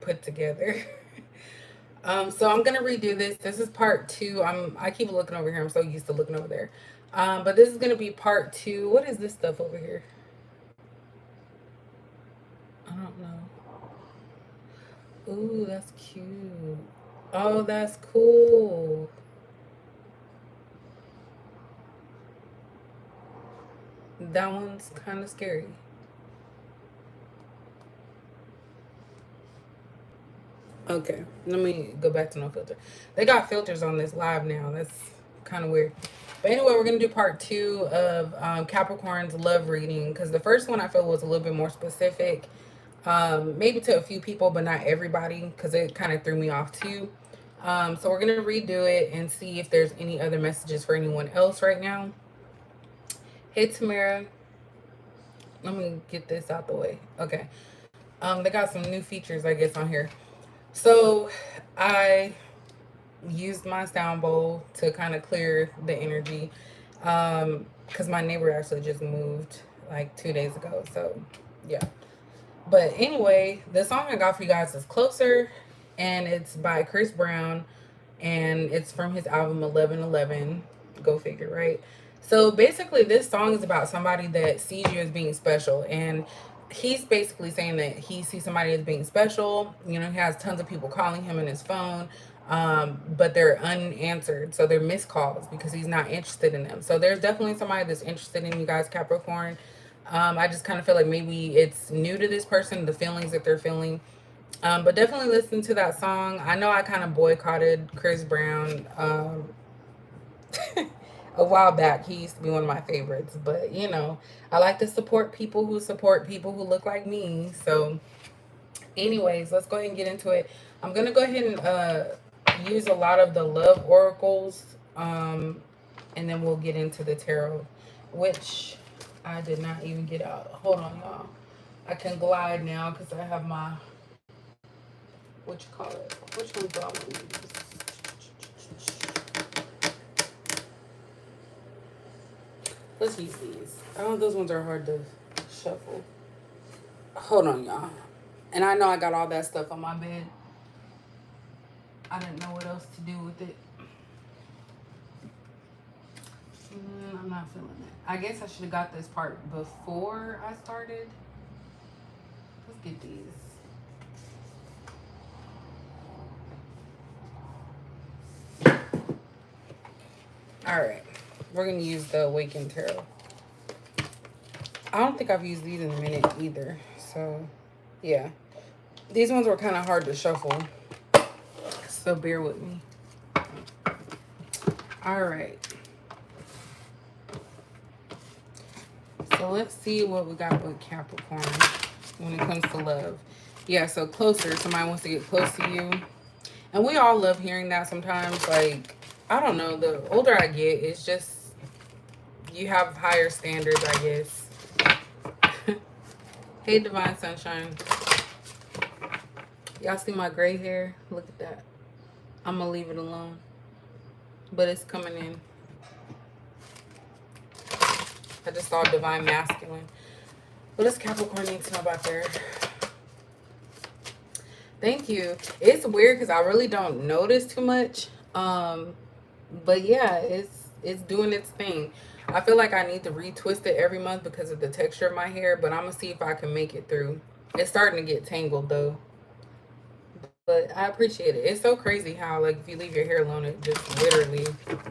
put together. So I'm gonna redo this. This is part two. I keep looking over here. I'm so used to looking over there. But this is gonna be part two. What is this stuff over here? I don't know. Ooh, that's cute. Oh, that's cool. That one's kind of scary. Okay, let me go back to no filter. They got filters on this live now. That's kind of weird. But anyway, we're gonna do part two of Capricorn's love reading because the first one I felt was a little bit more specific, maybe to a few people, but not everybody because it kind of threw me off too. So we're gonna redo it and see if there's any other messages for anyone else right now. Hey Tamara, let me get this out the way. Okay. They got some new features, I guess, on here. So I used my sound bowl to kind of clear the energy because my neighbor actually just moved like 2 days ago. So yeah. But anyway, the song I got for you guys is Closer, and it's by Chris Brown, and it's from his album 1111. Go figure, right? So basically, this song is about somebody that sees you as being special, and he's basically saying that he sees somebody as being special. You know, he has tons of people calling him in his phone, but they're unanswered, so they're missed calls because he's not interested in them. So there's definitely somebody that's interested in you guys, Capricorn. I just kind of feel like maybe it's new to this person, the feelings that they're feeling. But definitely listen to that song. I know I kind of boycotted Chris Brown a while back. He used to be one of my favorites, but you know, I like to support people who look like me. So, anyways, let's go ahead and get into it. I'm gonna go ahead and use a lot of the love oracles, and then we'll get into the tarot, which I did not even get out. Hold on, y'all. I can glide now because I have my what you call it. Which one do I want to use? Let's use these. I know those ones are hard to shuffle. Hold on, y'all. And I know I got all that stuff on my bed. I didn't know what else to do with it. I'm not feeling it. I guess I should have got this part before I started. Let's get these. All right. We're going to use the Awakened Tarot. I don't think I've used these in a minute either. So, yeah. These ones were kind of hard to shuffle. So, bear with me. All right. So, let's see what we got with Capricorn when it comes to love. Yeah, so closer. Somebody wants to get close to you. And we all love hearing that sometimes. Like, I don't know. The older I get, it's just you have higher standards, I guess. Hey, Divine Sunshine. Y'all see my gray hair? Look at that. I'm going to leave it alone. But it's coming in. I just saw Divine Masculine. What does Capricorn need to know about their... Thank you. It's weird because I really don't notice too much. But yeah, it's doing its thing. I feel like I need to retwist it every month because of the texture of my hair, but I'm going to see if I can make it through. It's starting to get tangled, though. But I appreciate it. It's so crazy how, like, if you leave your hair alone, it just literally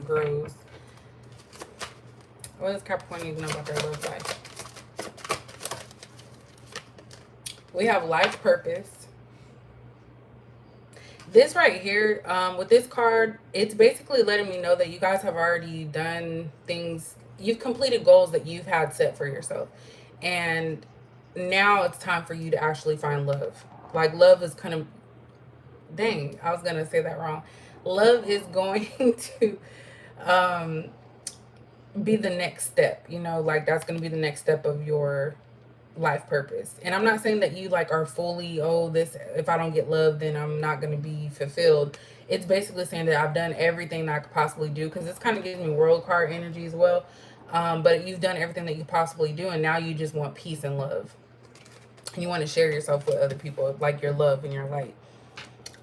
grows. What does Capricorn need to know about their love life? We have life purpose. This right here, with this card, it's basically letting me know that you guys have already done things. You've completed goals that you've had set for yourself. And now it's time for you to actually find love. Like, love is kind of... Dang, I was going to say that wrong. Love is going to be the next step. You know, like, that's going to be the next step of your life purpose. And I'm not saying that you like are fully, oh, this, if I don't get love, then I'm not going to be fulfilled. It's basically saying that I've done everything that I could possibly do, because this kind of gives me world card energy as well. But you've done everything that you possibly do, and now you just want peace and love. And you want to share yourself with other people, like your love and your light.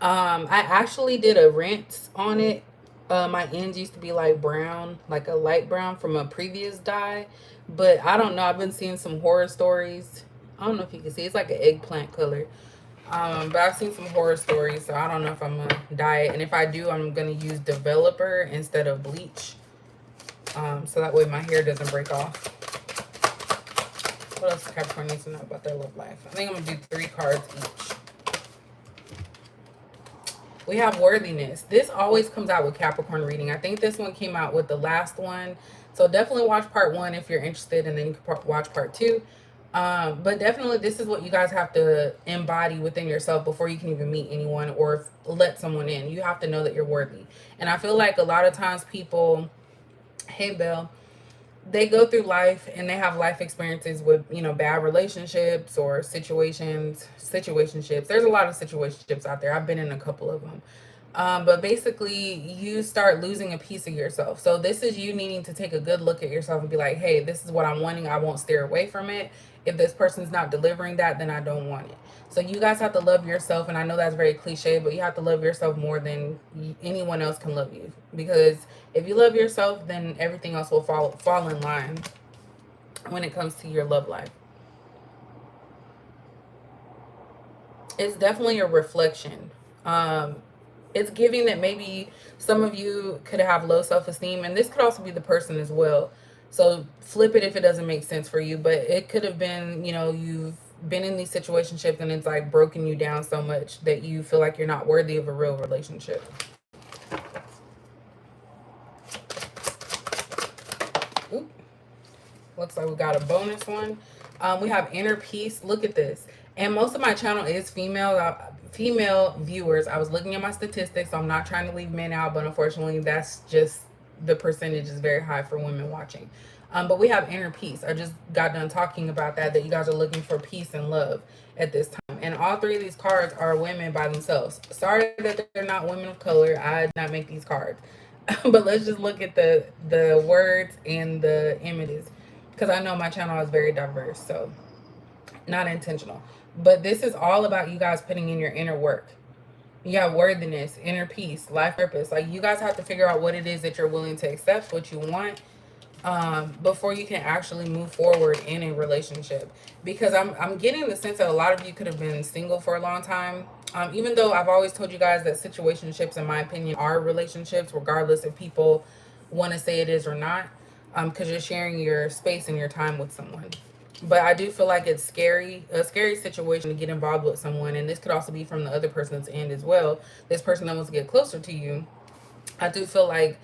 I actually did a rinse on it. My ends used to be like brown, like a light brown from a previous dye. But I don't know. I've been seeing some horror stories. I don't know if you can see. It's like an eggplant color. But I've seen some horror stories, so I don't know if I'm gonna dye it. And if I do, I'm gonna use developer instead of bleach. So that way my hair doesn't break off. What else does Capricorn needs to know about their love life? I think I'm gonna do 3 cards each. We have worthiness. This always comes out with Capricorn reading. I think this one came out with the last one. So definitely watch part 1 if you're interested, and then you can watch part 2. But definitely this is what you guys have to embody within yourself before you can even meet anyone or let someone in. You have to know that you're worthy. And I feel like a lot of times people, hey Belle, they go through life and they have life experiences with, bad relationships or situationships. There's a lot of situationships out there. I've been in a couple of them. But basically, you start losing a piece of yourself. So this is you needing to take a good look at yourself and be like, hey, this is what I'm wanting. I won't steer away from it. If this person's not delivering that, then I don't want it. So you guys have to love yourself. And I know that's very cliche, but you have to love yourself more than anyone else can love you. Because if you love yourself, then everything else will fall in line when it comes to your love life. It's definitely a reflection. It's giving that maybe some of you could have low self-esteem, and this could also be the person as well. So flip it if it doesn't make sense for you, but it could have been, you've been in these situationships and it's like broken you down so much that you feel like you're not worthy of a real relationship. Oop. Looks like we got a bonus one. We have inner peace. Look at this. And most of my channel is female viewers. I was looking at my statistics, so I'm not trying to leave men out, but unfortunately, that's just the percentage is very high for women watching. But we have inner peace. I just got done talking about that you guys are looking for peace and love at this time. And all 3 of these cards are women by themselves. Sorry that they're not women of color. I did not make these cards. But let's just look at the words and the images, because I know my channel is very diverse, so not intentional. But this is all about you guys putting in your inner work. You have worthiness, inner peace, life purpose. Like, you guys have to figure out what it is that you're willing to accept, what you want, before you can actually move forward in a relationship. Because I'm getting the sense that a lot of you could have been single for a long time. Even though I've always told you guys that situationships, in my opinion, are relationships, regardless if people want to say it is or not, because you're sharing your space and your time with someone. But I do feel like it's a scary situation to get involved with someone, and this could also be from the other person's end as well. This person that wants to get closer to you. I do feel like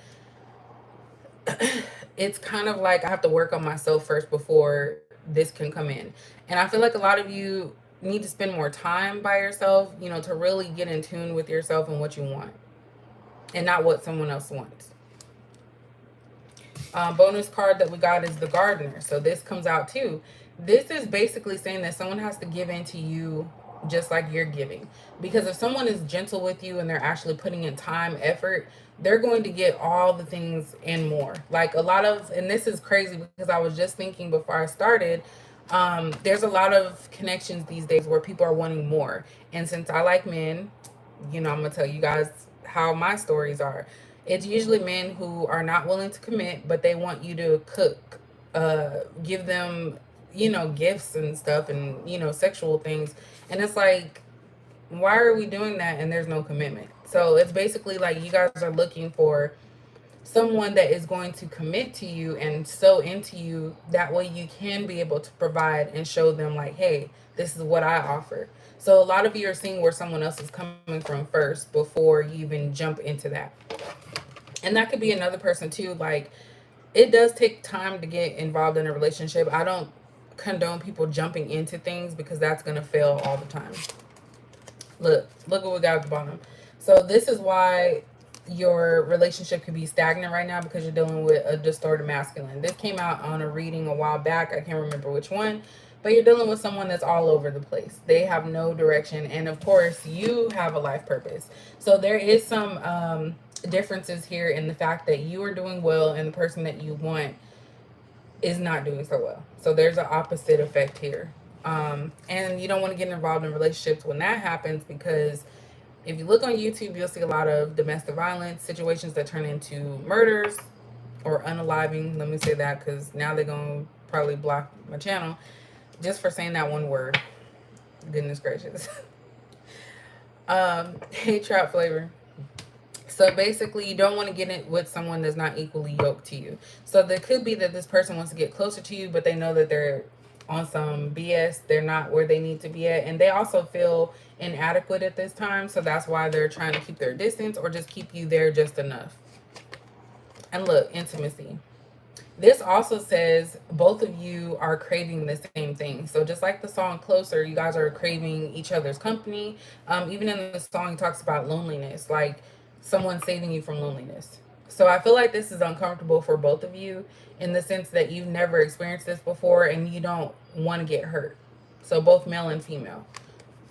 it's kind of like I have to work on myself first before this can come in. And I feel like a lot of you need to spend more time by yourself, to really get in tune with yourself and what you want and not what someone else wants. Bonus card that we got is the gardener. So this comes out too. This is basically saying that someone has to give in to you just like you're giving. Because if someone is gentle with you and they're actually putting in time, effort, they're going to get all the things and more. Like, a lot of, and this is crazy because I was just thinking before I started, there's a lot of connections these days where people are wanting more. And since I like men, I'm going to tell you guys how my stories are. It's usually men who are not willing to commit, but they want you to cook, give them, gifts and stuff, and, sexual things. And it's like, why are we doing that and there's no commitment? So it's basically like you guys are looking for someone that is going to commit to you and so into you. That way you can be able to provide and show them like, hey, this is what I offer. So a lot of you are seeing where someone else is coming from first before you even jump into that. And that could be another person too. Like, it does take time to get involved in a relationship. I don't condone people jumping into things because that's going to fail all the time. Look what we got at the bottom. So this is why your relationship could be stagnant right now, because you're dealing with a distorted masculine. This came out on a reading a while back. I can't remember which one. But you're dealing with someone that's all over the place. They have no direction. And of course, you have a life purpose. So there is some differences here in the fact that you are doing well and the person that you want is not doing so well. So there's an opposite effect here. And you don't want to get involved in relationships when that happens, because If you look on YouTube, you'll see a lot of domestic violence situations that turn into murders or unaliving. Let me say that because now they're going to probably block my channel just for saying that one word. Goodness gracious. Hate trap flavor. So basically, you don't want to get it with someone that's not equally yoked to you. So there could be that this person wants to get closer to you, but they know that they're on some BS. They're not where they need to be at. And they also feel inadequate at this time. So that's why they're trying to keep their distance or just keep you there just enough. And look, intimacy. This also says both of you are craving the same thing. So just like the song Closer, you guys are craving each other's company. Even in the song, he talks about loneliness, like someone saving you from loneliness. So I feel like this is uncomfortable for both of you in the sense that you've never experienced this before and you don't want to get hurt. So both male and female.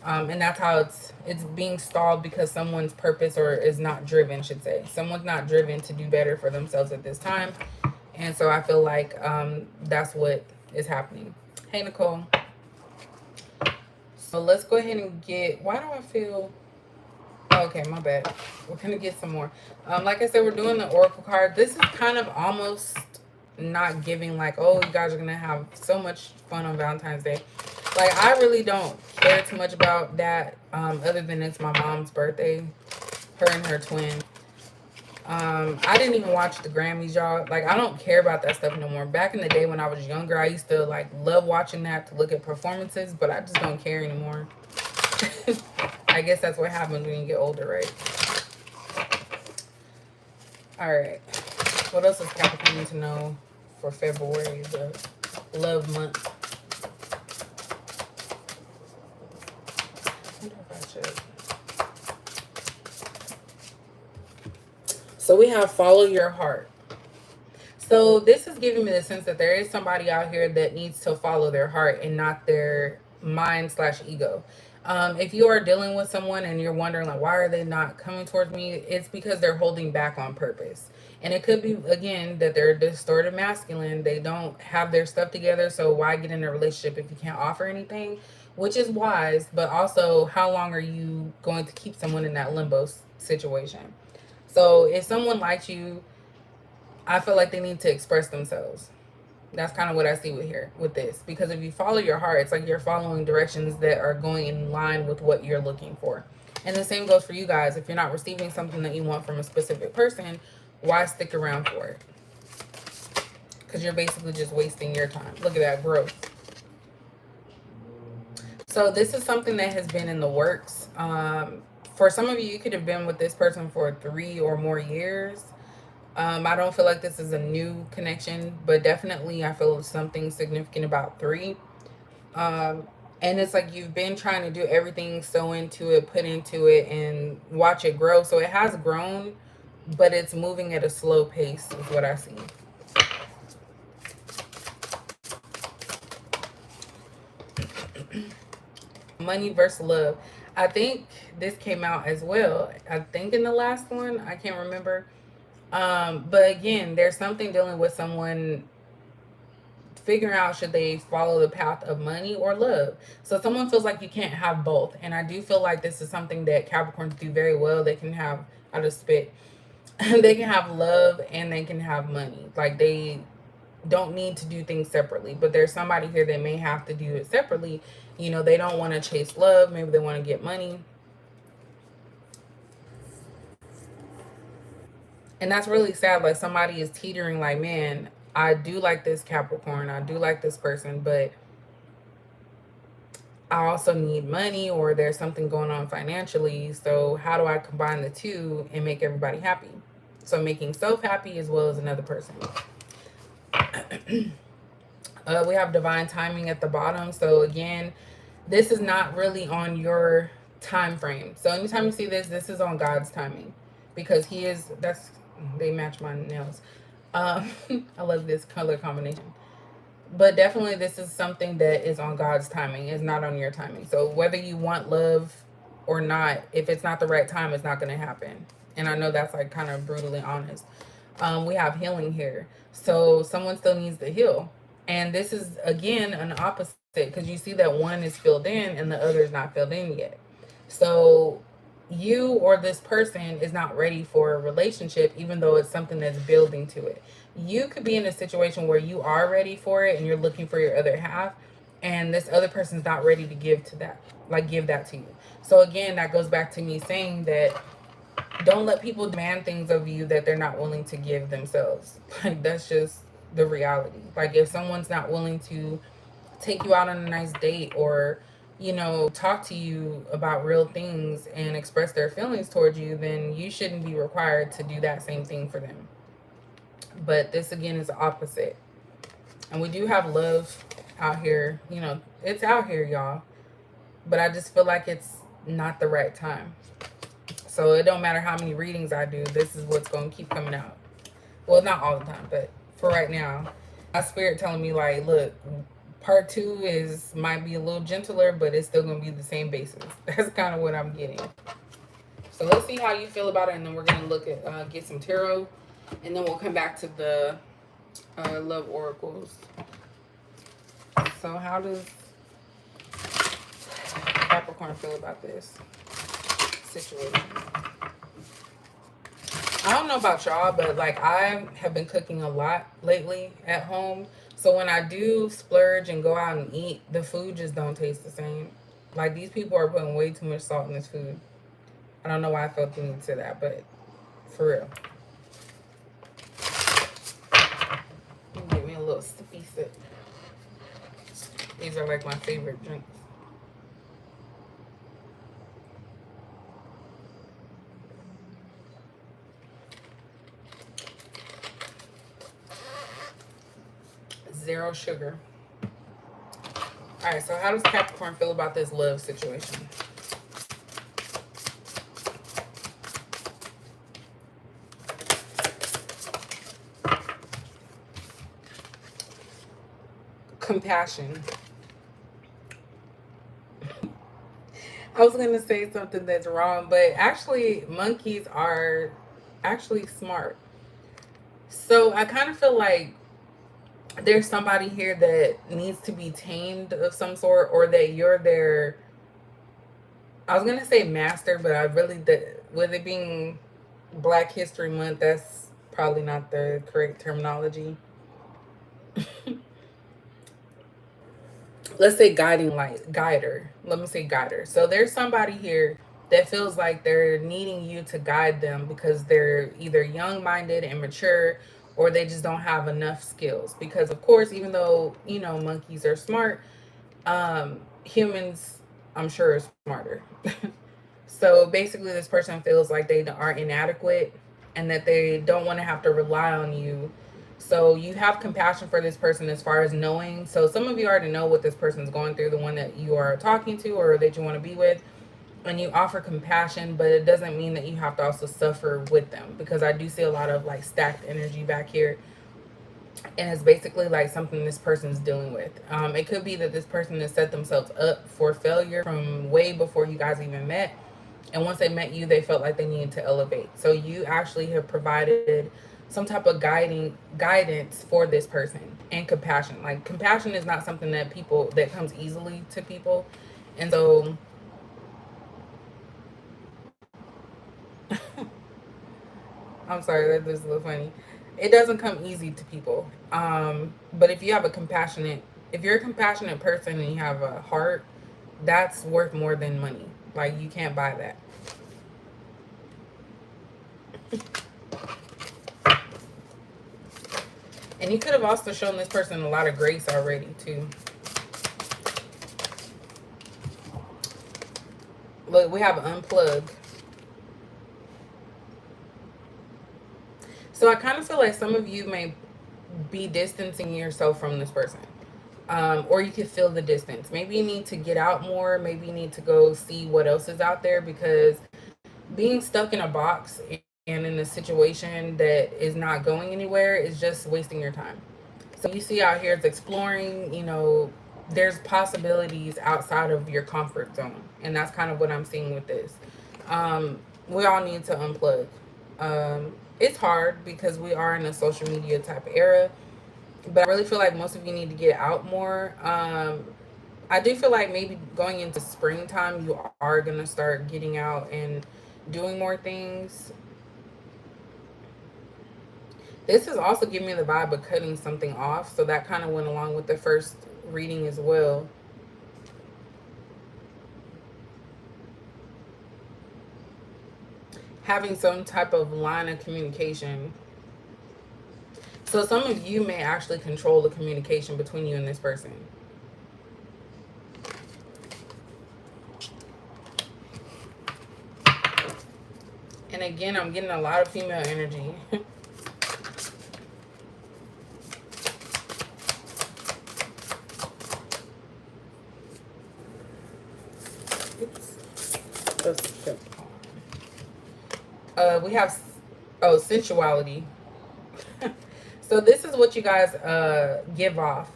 And that's how it's being stalled because someone's purpose or is not driven, I should say. Someone's not driven to do better for themselves at this time. And so I feel like that's what is happening. Hey, Nicole. So let's go ahead and get, why do I feel, oh, okay, my bad. We're going to get some more. Like I said, we're doing the Oracle card. This is kind of almost not giving like, oh, you guys are going to have so much fun on Valentine's Day. Like, I really don't care too much about that other than it's my mom's birthday, her and her twin. I didn't even watch the Grammys, y'all. Like, I don't care about that stuff no more. Back in the day when I was younger, I used to like love watching that to look at performances, but I just don't care anymore. I guess that's what happens when you get older, right? All right. What else is Capricorn need to know for February, the love month? I wonder if I should. So we have follow your heart. So this is giving me the sense that there is somebody out here that needs to follow their heart and not their mind slash ego. If you are dealing with someone and you're wondering like why are they not coming towards me, it's because they're holding back on purpose. And it could be again that they're distorted masculine. They don't have their stuff together. So why get in a relationship if you can't offer anything? Which is wise, but also how long are you going to keep someone in that limbo situation? So if someone likes you, I feel like they need to express themselves. That's kind of what I see with here with this. Because if you follow your heart, it's like you're following directions that are going in line with what you're looking for. And the same goes for you guys. If you're not receiving something that you want from a specific person, why stick around for it? Because you're basically just wasting your time. Look at that growth. So this is something that has been in the works. For some of you, you could have been with this person for 3 or more years. I don't feel like this is a new connection, but definitely I feel something significant about 3. And it's like you've been trying to do everything, so into it, put into it, and watch it grow. So it has grown, but it's moving at a slow pace is what I see. Money versus love. I think this came out as well. I think in the last one, I can't remember. But again, there's something dealing with someone figuring out should they follow the path of money or love. So someone feels like you can't have both. And I do feel like this is something that Capricorns do very well. They can have, I just spit, they can have love and they can have money. Like they don't need to do things separately. But there's somebody here that may have to do it separately. You know, they don't want to chase love. Maybe they want to get money. And that's really sad. Like somebody is teetering like, man, I do like this Capricorn. I do like this person, but I also need money or there's something going on financially. So how do I combine the two and make everybody happy? So making self happy as well as another person. We have divine timing at the bottom. So again, this is not really on your time frame. So anytime you see this, this is on God's timing because he is, that's, they match my nails. I love this color combination. But definitely this is something that is on God's timing. It's not on your timing. So whether you want love or not, if it's not the right time, it's not going to happen. And I know that's like kind of brutally honest. We have healing here. So someone still needs to heal. And this is, again, an opposite because you see that one is filled in and the other is not filled in yet. So you or this person is not ready for a relationship, even though it's something that's building to it. You could be in a situation where you are ready for it and you're looking for your other half, and this other person's not ready to give to that, like give that to you. So again, that goes back to me saying that don't let people demand things of you that they're not willing to give themselves. Like that's just the reality. Like if someone's not willing to take you out on a nice date, or talk to you about real things and express their feelings towards you, then you shouldn't be required to do that same thing for them. But this again is the opposite. And we do have love out here. It's out here, y'all. But I just feel like it's not the right time. So it don't matter how many readings I do, this is what's going to keep coming out. Well, not all the time, but for right now, my spirit telling me like, look, part two is might be a little gentler, but it's still gonna be the same basis. That's kind of what I'm getting. So let's see how you feel about it, and then we're gonna look at get some tarot, and then we'll come back to the love oracles. So how does Capricorn feel about this situation? I don't know about y'all, but like I have been cooking a lot lately at home. So when I do splurge and go out and eat, the food just don't taste the same. Like these people are putting way too much salt in this food. I don't know why I felt the need to say that, but for real. Give me a little sippy sip. These are like my favorite drinks. Zero sugar. All right, so how does Capricorn feel about this love situation? Compassion. I was going to say something that's wrong, but actually, monkeys are actually smart. So I kind of feel like there's somebody here that needs to be tamed of some sort, or that you're their, I was gonna say master, but I really, with it being Black History Month, that's probably not the correct terminology. Let's say guiding light, guider. Let me say guider. So there's somebody here that feels like they're needing you to guide them because they're either young minded and mature, or they just don't have enough skills. Because of course, even though monkeys are smart, humans, I'm sure, are smarter. So basically, this person feels like they are inadequate and that they don't want to have to rely on you. So you have compassion for this person as far as knowing. So some of you already know what this person's going through, the one that you are talking to or that you want to be with. And you offer compassion, but it doesn't mean that you have to also suffer with them, because I do see a lot of like stacked energy back here, and it's basically like something this person's dealing with. It could be that this person has set themselves up for failure from way before you guys even met, and once they met you, they felt like they needed to elevate. So you actually have provided some type of guidance for this person, and compassion. Like compassion is not something that comes easily to people, and so I'm sorry, that is a little funny. It doesn't come easy to people. But if you're a compassionate person and you have a heart, that's worth more than money. Like you can't buy that. And you could have also shown this person a lot of grace already too. Look, we have unplug. So I kind of feel like some of you may be distancing yourself from this person. Or you could feel the distance. Maybe you need to get out more. Maybe you need to go see what else is out there, because being stuck in a box and in a situation that is not going anywhere is just wasting your time. So you see out here, it's exploring, there's possibilities outside of your comfort zone. And that's kind of what I'm seeing with this. We all need to unplug. It's hard because we are in a social media type of era, but I really feel like most of you need to get out more. I do feel like maybe going into springtime, you are going to start getting out and doing more things. This is also giving me the vibe of cutting something off. So that kind of went along with the first reading as well. Having some type of line of communication. So some of you may actually control the communication between you and this person. And again, I'm getting a lot of female energy. We have, oh, sensuality. So this is what you guys give off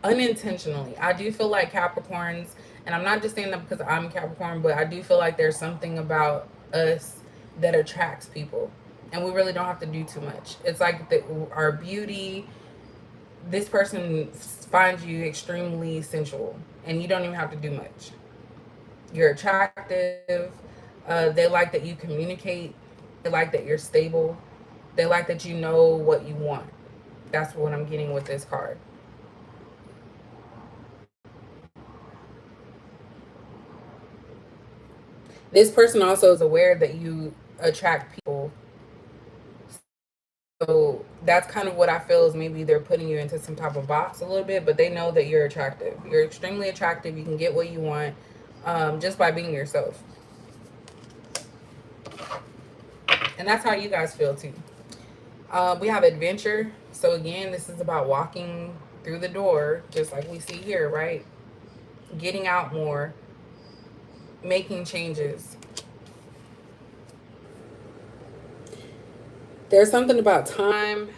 unintentionally. I do feel like Capricorns, and I'm not just saying that because I'm Capricorn, but I do feel like there's something about us that attracts people, and we really don't have to do too much. It's like our beauty. This person finds you extremely sensual, and you don't even have to do much. You're attractive. They like that you communicate. They like that you're stable. They like that you know what you want. That's what I'm getting with this card. This person also is aware that you attract people. So that's kind of what I feel is maybe they're putting you into some type of box a little bit, but they know that you're attractive. You're extremely attractive. You can get what you want just by being yourself. And that's how you guys feel too. We have adventure. So again, this is about walking through the door, just like we see here, right? Getting out more, making changes. There's something about time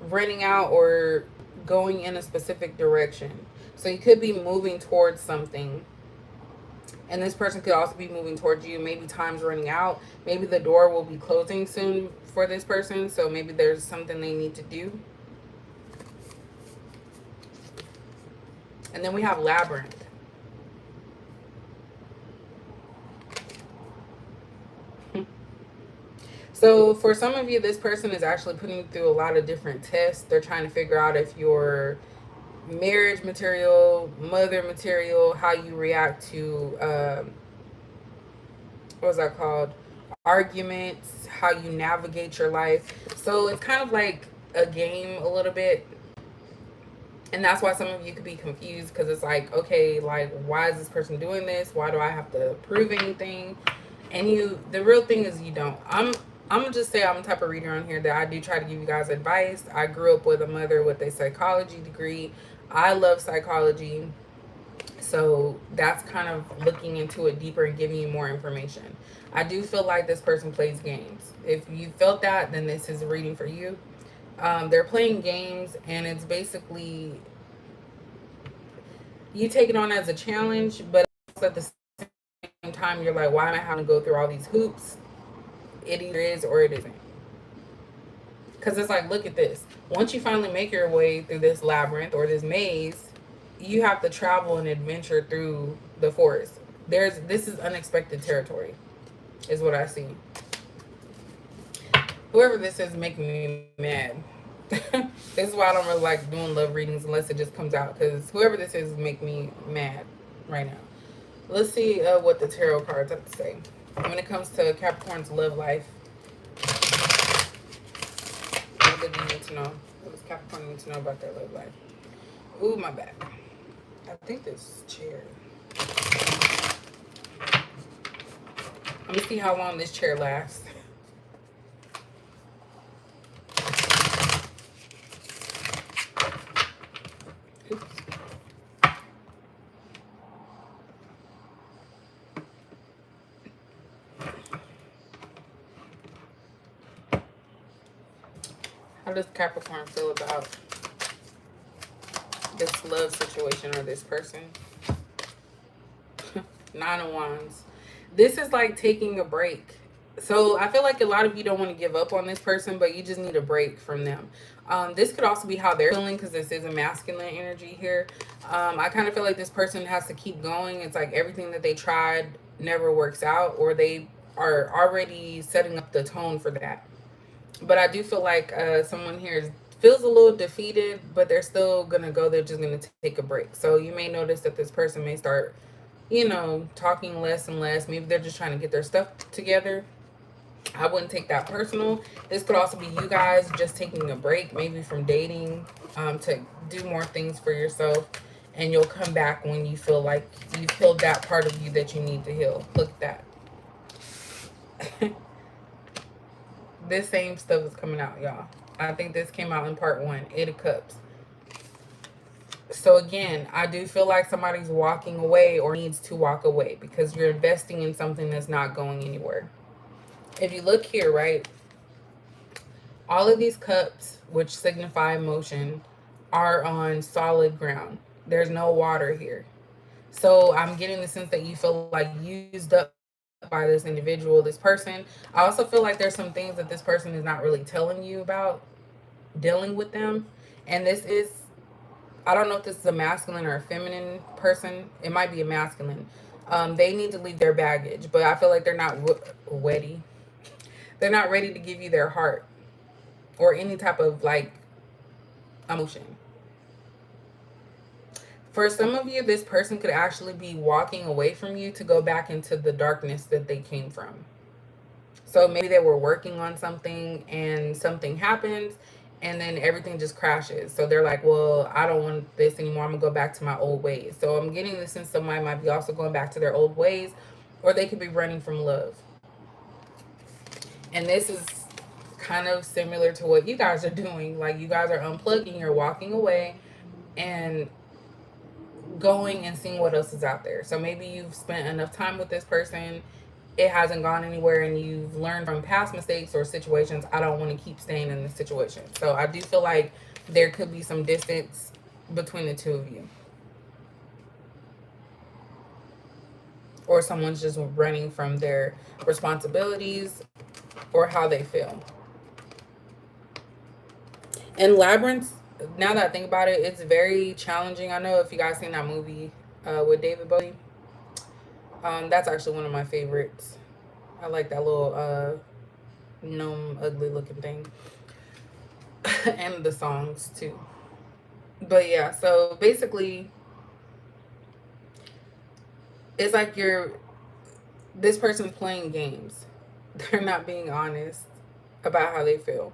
running out or going in a specific direction. So you could be moving towards something, and this person could also be moving towards you. Maybe time's running out. Maybe the door will be closing soon for this person. So maybe there's something they need to do. And then we have labyrinth. So for some of you, this person is actually putting you through a lot of different tests. They're trying to figure out if you're marriage material, mother material, how you react to, what's that called? Arguments, how you navigate your life. So it's kind of like a game a little bit. And that's why some of you could be confused, because it's like, okay, like, why is this person doing this? Why do I have to prove anything? And the real thing is you don't. I'm gonna just say I'm the type of reader on here that I do try to give you guys advice. I grew up with a mother with a psychology degree. I love psychology. So that's kind of looking into it deeper and giving you more information. I do feel like this person plays games. If you felt that, then this is a reading for you. They're playing games, and it's basically you take it on as a challenge, but at the same time, you're like, why am I having to go through all these hoops? It either is or it isn't. Because it's like, look at this. Once you finally make your way through this labyrinth or this maze, you have to travel and adventure through the forest. This is unexpected territory, is what I see. Whoever this is making me mad. This is why I don't really like doing love readings unless it just comes out, because whoever this is making me mad right now. Let's see what the tarot cards have to say when it comes to Capricorn's love life. What do you need to know? What does Capricorn need to know about their love life? Ooh, my back. I think this chair. Let me see how long this chair lasts. Oops. How does Capricorn feel about this love situation or this person? Nine of Wands. This is like taking a break. So I feel like a lot of you don't want to give up on this person, but you just need a break from them. This could also be how they're feeling because this is a masculine energy here. I kind of feel like this person has to keep going. It's like everything that they tried never works out, or they are already setting up the tone for that. But I do feel like someone here feels a little defeated, but they're still gonna go. They're just gonna take a break. So you may notice that this person may start, talking less and less. Maybe they're just trying to get their stuff together. I wouldn't take that personal. This could also be you guys just taking a break, maybe from dating, to do more things for yourself. And you'll come back when you feel like you've healed that part of you that you need to heal. Look at that. This same stuff is coming out, y'all. I think this came out in part 1, 8 of Cups. So again, I do feel like somebody's walking away or needs to walk away because you're investing in something that's not going anywhere. If you look here, right, all of these cups, which signify emotion, are on solid ground. There's no water here. So I'm getting the sense that you feel like used up by this individual, this person. I also feel like there's some things that this person is not really telling you about dealing with them. And this is, I don't know if this is a masculine or a feminine person. It might be a masculine. They need to leave their baggage, but I feel like they're not ready. They're not ready to give you their heart or any type of like emotion. For some of you, this person could actually be walking away from you to go back into the darkness that they came from. So maybe they were working on something and something happens and then everything just crashes. So they're like, well, I don't want this anymore. I'm going to go back to my old ways. So I'm getting the sense somebody might be also going back to their old ways, or they could be running from love. And this is kind of similar to what you guys are doing. Like, you guys are unplugging, you're walking away and going and seeing what else is out there. So maybe you've spent enough time with this person, it hasn't gone anywhere, and you've learned from past mistakes or situations. I don't want to keep staying in this situation. So I do feel like there could be some distance between the two of you. Or someone's just running from their responsibilities or how they feel. And Labyrinth, now that I think about it, it's very challenging. I know if you guys seen that movie with David Bowie, that's actually one of my favorites. I like that little gnome, ugly looking thing, and the songs too. But yeah, so basically, it's like this person's playing games. They're not being honest about how they feel.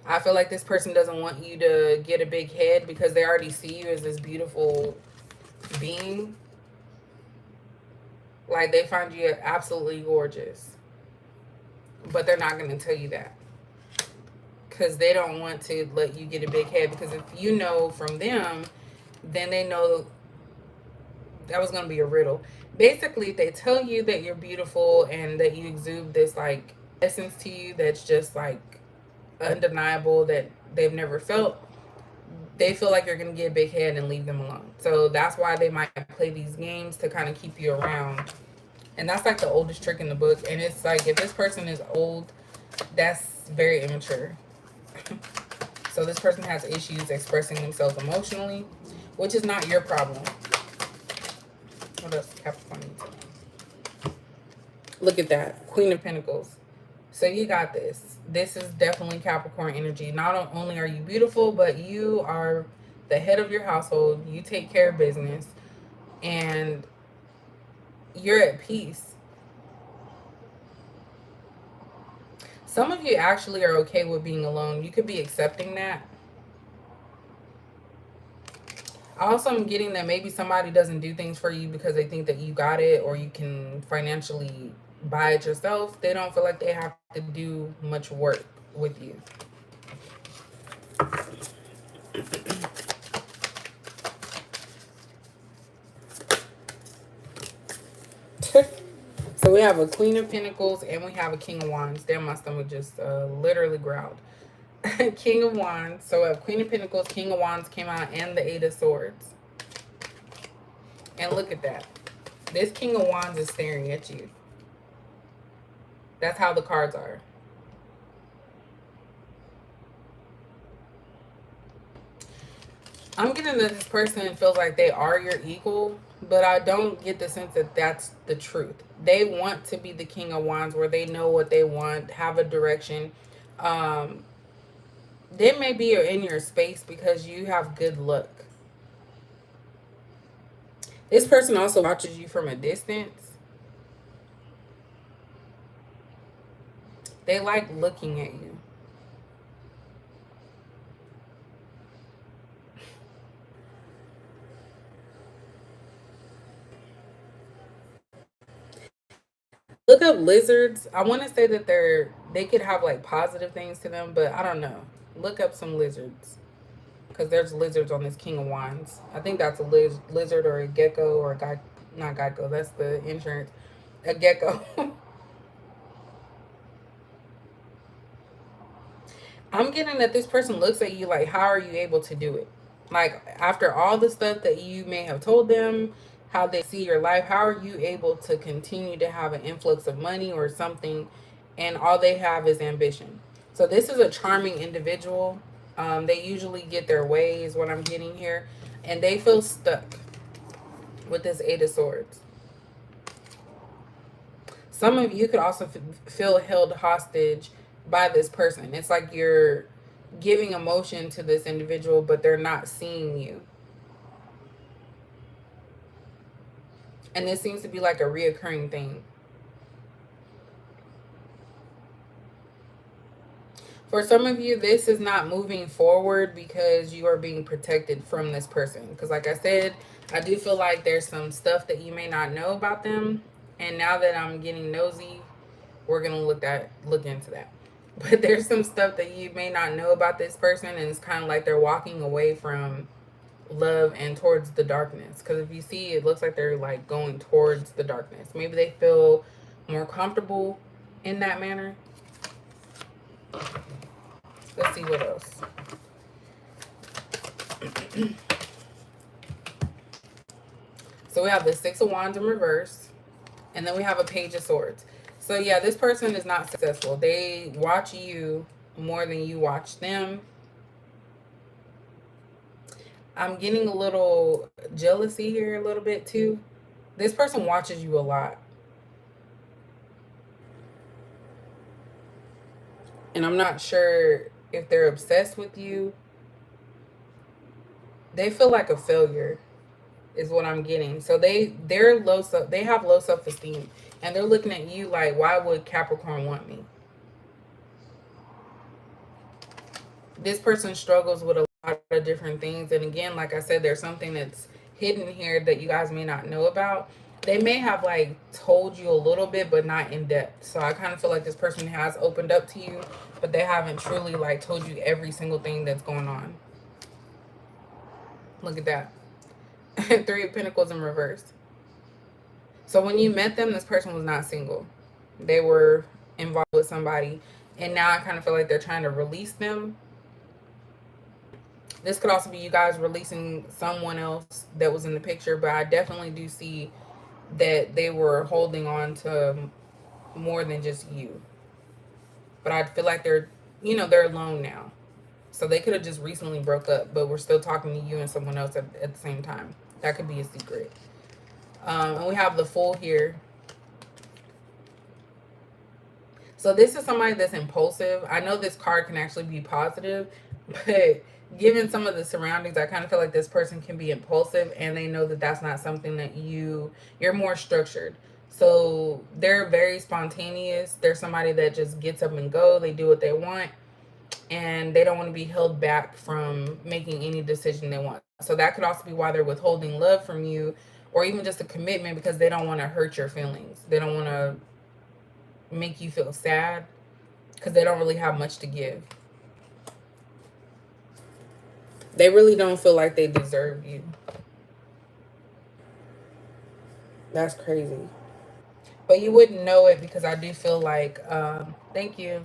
I feel like this person doesn't want you to get a big head because they already see you as this beautiful being. Like, they find you absolutely gorgeous. But they're not going to tell you that. Because they don't want to let you get a big head. Because if you know from them, then they know that was going to be a riddle. Basically, if they tell you that you're beautiful and that you exude this, like, essence to you that's just, like, undeniable, that they've never felt, they feel like you're going to get a big head and leave them alone. So that's why they might play these games to kind of keep you around. And that's like the oldest trick in the book. And it's like, if this person is old, that's very immature. So this person has issues expressing themselves emotionally, which is not your problem. What else, Capricorn? Look at that, Queen of Pentacles. So you got this. This is definitely Capricorn energy. Not only are you beautiful, but you are the head of your household. You take care of business. And you're at peace. Some of you actually are okay with being alone. You could be accepting that. Also, I'm getting that maybe somebody doesn't do things for you because they think that you got it or you can financially buy it yourself. They don't feel like they have to do much work with you. So we have a Queen of Pentacles and we have a King of Wands. Damn, my stomach just literally growled. King of Wands. So we have Queen of Pentacles, King of Wands came out, and the Eight of Swords. And look at that. This King of Wands is staring at you. That's how the cards are. I'm getting that this person feels like they are your equal, but I don't get the sense that that's the truth. They want to be the king of wands where they know what they want, have a direction. Um, they may be in your space because you have good luck. This person also watches you from a distance. They like looking at you. Look up lizards. I want to say that they could have like positive things to them, but I don't know. Look up some lizards because there's lizards on this King of Wands. I think that's a lizard or a gecko or a guy, not gecko. That's the insurance. A gecko. I'm getting that this person looks at you like, how are you able to do it? Like, after all the stuff that you may have told them, how they see your life, how are you able to continue to have an influx of money or something, and all they have is ambition? So, this is a charming individual. They usually get their way, is what I'm getting here, and they feel stuck with this Eight of Swords. Some of you could also feel held hostage by this person. It's like you're giving emotion to this individual, but they're not seeing you. And this seems to be like a reoccurring thing. For some of you, this is not moving forward because you are being protected from this person. Because like I said, I do feel like there's some stuff that you may not know about them. And now that I'm getting nosy, we're going to look into that. But there's some stuff that you may not know about this person, and it's kind of like they're walking away from love and towards the darkness. Because if you see, it looks like they're like going towards the darkness. Maybe they feel more comfortable in that manner. Let's see what else. So we have the Six of Wands in reverse, and then we have a Page of Swords. So yeah, this person is not successful. They watch you more than you watch them. I'm getting a little jealousy here a little bit too. This person watches you a lot. And I'm not sure if they're obsessed with you. They feel like a failure is what I'm getting. So they have low self-esteem, and they're looking at you like, why would Capricorn want me? This person struggles with a lot of different things, and again, like I said, there's something that's hidden here that you guys may not know about. They may have like told you a little bit, but not in depth. So I kind of feel like this person has opened up to you, but they haven't truly like told you every single thing that's going on. Look at that. Three of Pentacles in reverse. So when you met them, this person was not single. They were involved with somebody. And now I kind of feel like they're trying to release them. This could also be you guys releasing someone else that was in the picture. But I definitely do see that they were holding on to more than just you. But I feel like they're alone now. So they could have just recently broke up, but we're still talking to you and someone else at the same time. That could be a secret. And we have the Fool here. So this is somebody that's impulsive. I know this card can actually be positive, but given some of the surroundings, I kind of feel like this person can be impulsive, and they know that that's not something that you're more structured. So they're very spontaneous. They're somebody that just gets up and go. They do what they want, and they don't want to be held back from making any decision they want. So that could also be why they're withholding love from you, or even just a commitment, because they don't want to hurt your feelings. They don't want to make you feel sad because they don't really have much to give. They really don't feel like they deserve you. That's crazy. But you wouldn't know it because I do feel like, thank you.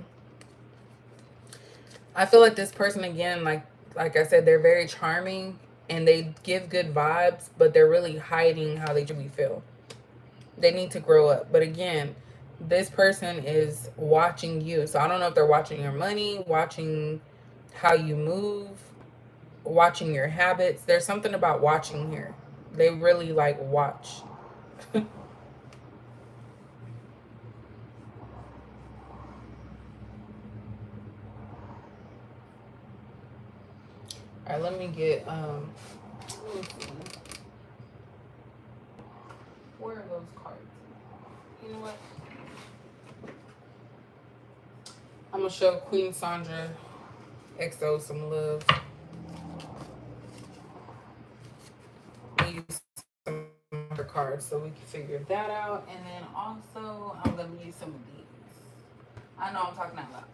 I feel like this person, again, like I said, they're very charming and they give good vibes, but they're really hiding how they truly feel. They need to grow up. But again, this person is watching you. So I don't know if they're watching your money, watching how you move, watching your habits. There's something about watching here. They really like watch. All right, let me get let me see. Where are those cards? You know what? I'm gonna show Queen Sandra XO some love. Use some other cards so we can figure that out. And then also I'm gonna use some of these. I know I'm talking out loud.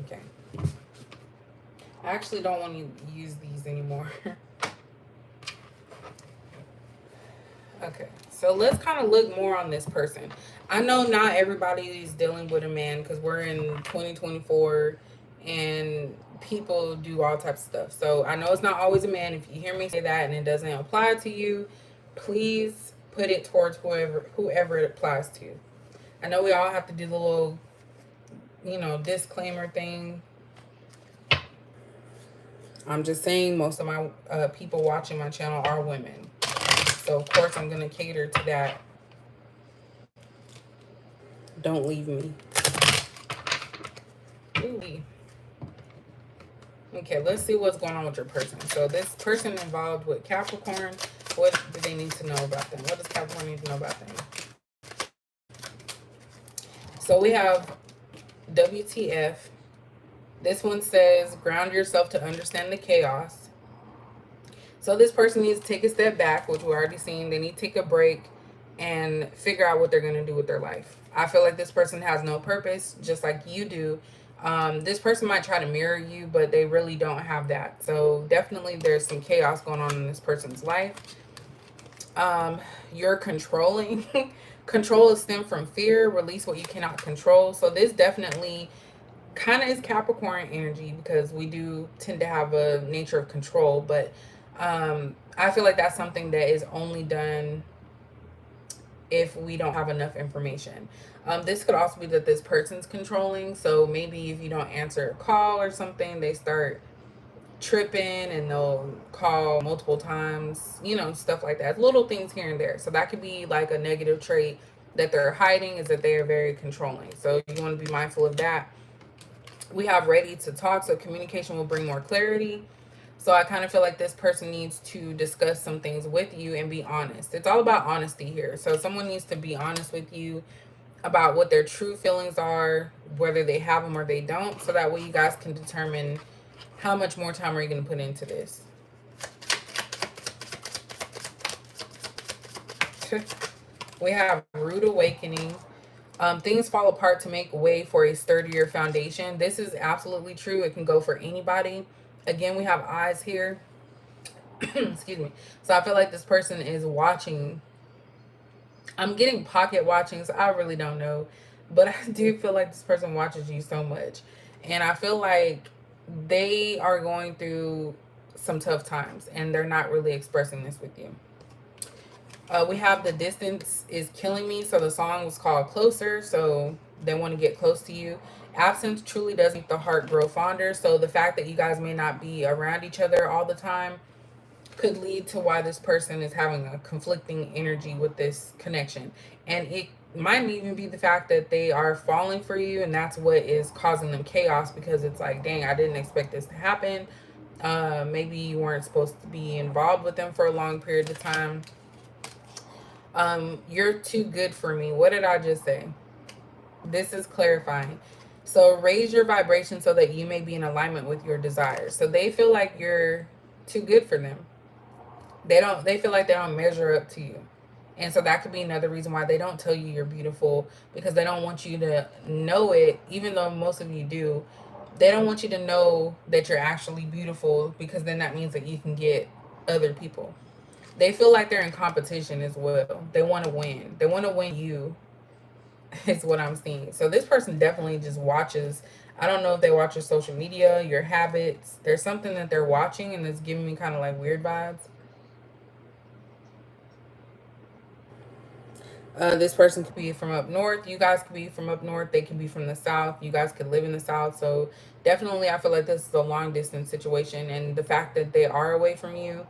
Okay. I actually don't want to use these anymore. Okay, so let's kind of look more on this person. I know not everybody is dealing with a man because we're in 2024 and people do all types of stuff. So I know it's not always a man. If you hear me say that and it doesn't apply to you, please put it towards whoever it applies to. I know we all have to do the little, disclaimer thing. I'm just saying most of my people watching my channel are women. So, of course, I'm going to cater to that. Don't leave me. Ooh. Okay, let's see what's going on with your person. So, this person involved with Capricorn, what do they need to know about them? What does Capricorn need to know about them? So, we have WTF. This one says, ground yourself to understand the chaos. So this person needs to take a step back, which we're already seeing. They need to take a break and figure out what they're going to do with their life. I feel like this person has no purpose, just like you do. This person might try to mirror you, but they really don't have that. So definitely there's some chaos going on in this person's life. You're controlling. Control is stemmed from fear. Release what you cannot control. So this definitely kind of is Capricorn energy because we do tend to have a nature of control, but I feel like that's something that is only done if we don't have enough information. This could also be that this person's controlling. So maybe if you don't answer a call or something, they start tripping and they'll call multiple times, stuff like that. Little things here and there. So that could be like a negative trait that they're hiding, is that they are very controlling. So you want to be mindful of that. We have ready to talk. So communication will bring more clarity. So I kind of feel like this person needs to discuss some things with you and be honest. It's all about honesty here. So someone needs to be honest with you about what their true feelings are, whether they have them or they don't, so that way you guys can determine how much more time are you going to put into this. We have rude awakening. Things fall apart to make way for a sturdier foundation. This is absolutely true. It can go for anybody. Again, we have eyes here. Excuse me. So I feel like this person is watching. I'm getting pocket watching, so I really don't know. But I do feel like this person watches you so much. And I feel like they are going through some tough times and they're not really expressing this with you. We have the distance is killing me. So the song was called Closer. So they want to get close to you. Absence truly does make the heart grow fonder. So the fact that you guys may not be around each other all the time could lead to why this person is having a conflicting energy with this connection. And it might even be the fact that they are falling for you and that's what is causing them chaos, because it's like, dang, I didn't expect this to happen. Maybe you weren't supposed to be involved with them for a long period of time. You're too good for me. What did I just say? This is clarifying. So raise your vibration so that you may be in alignment with your desires. So they feel like you're too good for them. They feel like they don't measure up to you. And so that could be another reason why they don't tell you you're beautiful, because they don't want you to know it, even though most of you do. They don't want you to know that you're actually beautiful, because then that means that you can get other people. They feel like they're in competition as well. They want to win. They want to win you, is what I'm seeing. So this person definitely just watches. I don't know if they watch your social media, your habits. There's something that they're watching and it's giving me kind of like weird vibes. This person could be from up north. You guys could be from up north. They could be from the south. You guys could live in the south. So definitely, I feel like this is a long distance situation, and the fact that they are away from you,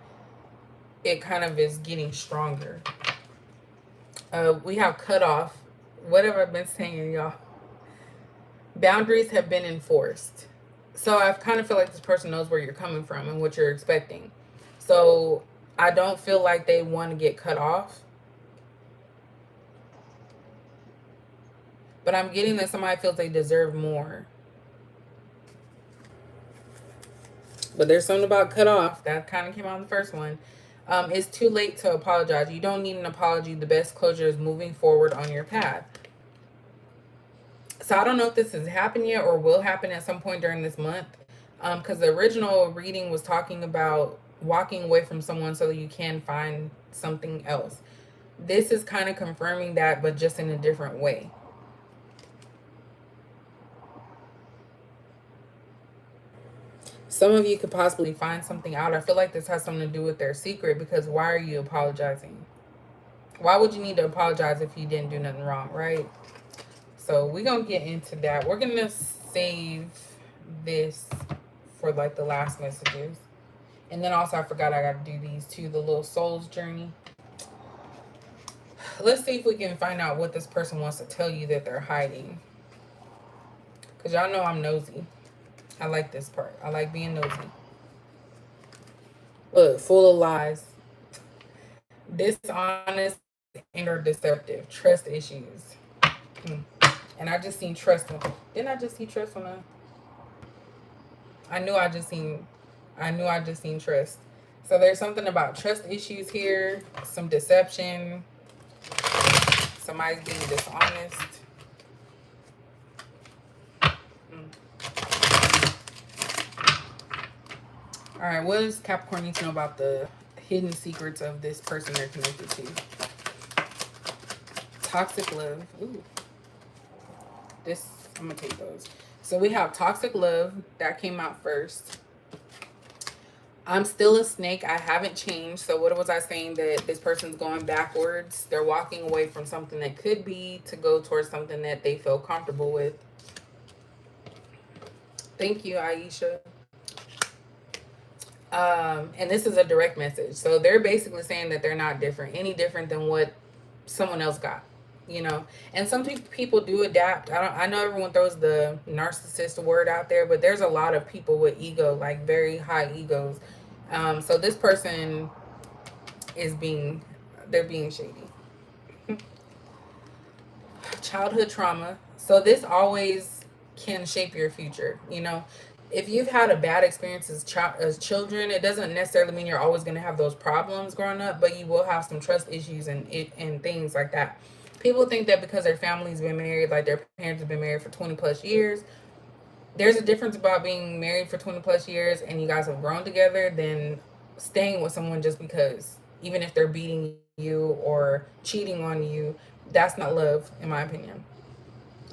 it kind of is getting stronger. We have cutoff. What have I been saying, y'all? Boundaries have been enforced. So I kind of feel like this person knows where you're coming from and what you're expecting. So I don't feel like they want to get cut off. But I'm getting that somebody feels they deserve more. But there's something about cut off. That kind of came out in the first one. It's too late to apologize. You don't need an apology. The best closure is moving forward on your path. So I don't know if this has happened yet or will happen at some point during this month. Because the original reading was talking about walking away from someone so that you can find something else. This is kind of confirming that, but just in a different way. Some of you could possibly find something out. I feel like this has something to do with their secret, because why are you apologizing? Why would you need to apologize if you didn't do nothing wrong, right? So we're going to get into that. We're going to save this for like the last messages. And then also I forgot I got to do these too, the little soul's journey. Let's see if we can find out what this person wants to tell you that they're hiding. Because y'all know I'm nosy. I like this part. I like being nosy. Look, full of lies. Dishonest and or deceptive. Trust issues. And I just seen trust. Didn't I just see trust on a... I knew I just seen trust. So there's something about trust issues here. Some deception. Somebody's being dishonest. All right, what does Capricorn need to know about the hidden secrets of this person they're connected to? Toxic love. Ooh. This, I'm going to take those. So we have toxic love. That came out first. I'm still a snake. I haven't changed. So what was I saying? That this person's going backwards. They're walking away from something that could be to go towards something that they feel comfortable with. Thank you, Aisha. And this is a direct message. So they're basically saying that they're not different, any different than what someone else got, you know. And some people do adapt. I know everyone throws the narcissist word out there, but there's a lot of people with ego, like very high egos. So this person is they're being shady. Childhood trauma. So this always can shape your future, you know. If you've had a bad experience as children, it doesn't necessarily mean you're always going to have those problems growing up, but you will have some trust issues and things like that. People think that because their family's been married, like their parents have been married for 20 plus years, there's a difference about being married for 20 plus years and you guys have grown together than staying with someone just because, even if they're beating you or cheating on you. That's not love, in my opinion.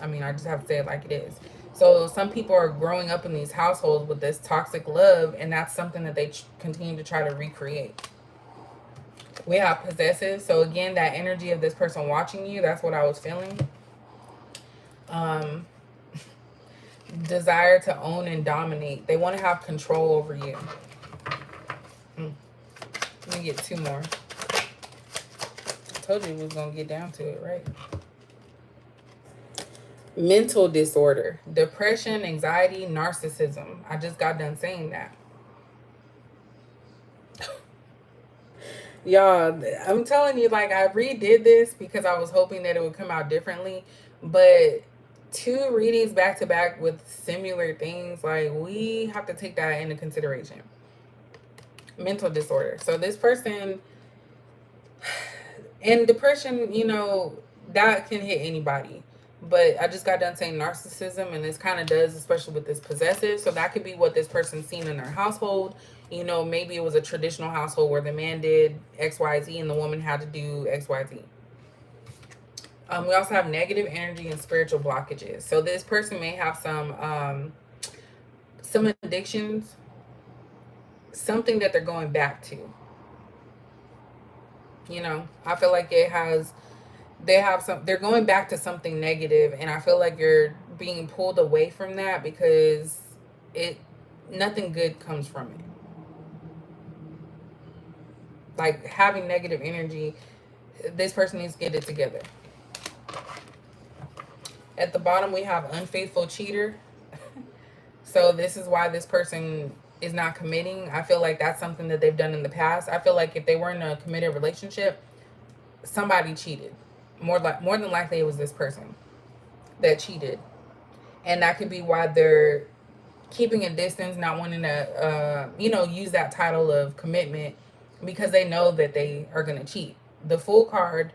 I mean, I just have to say it like it is. So some people are growing up in these households with this toxic love, and that's something that they continue to try to recreate. We have possessive. So again, that energy of this person watching you, that's what I was feeling. Desire to own and dominate. They want to have control over you. Let me get two more. I told you we was going to get down to it, right? Mental disorder, depression, anxiety, narcissism. I just got done saying that. Y'all, I'm telling you, like, I redid this because I was hoping that it would come out differently. But 2 readings back to back with similar things, like, we have to take that into consideration. Mental disorder. So this person, and depression, you know, that can hit anybody. But I just got done saying narcissism, and this kind of does, especially with this possessive. So that could be what this person's seen in their household. You know, maybe it was a traditional household where the man did XYZ and the woman had to do XYZ. We also have negative energy and spiritual blockages. So this person may have some addictions, something that they're going back to. You know, I feel like it has they're going back to something negative, and I feel like you're being pulled away from that because it nothing good comes from it. Like having negative energy, this person needs to get it together. At the bottom we have unfaithful cheater. So this is why this person is not committing. I feel like that's something that they've done in the past. I feel like if they were in a committed relationship, somebody cheated. More than likely it was this person that cheated. And that could be why they're keeping a distance, not wanting to use that title of commitment because they know that they are going to cheat. The Fool card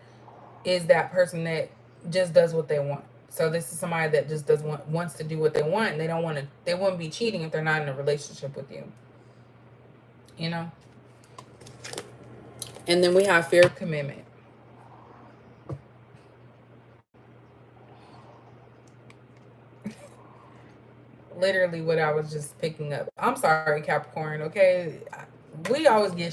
is that person that just does what they want. So this is somebody that just wants to do what they want, and they wouldn't be cheating if they're not in a relationship with you. You know? And then we have fear of commitment. Literally what I was just picking up. I'm sorry, Capricorn, okay? We always get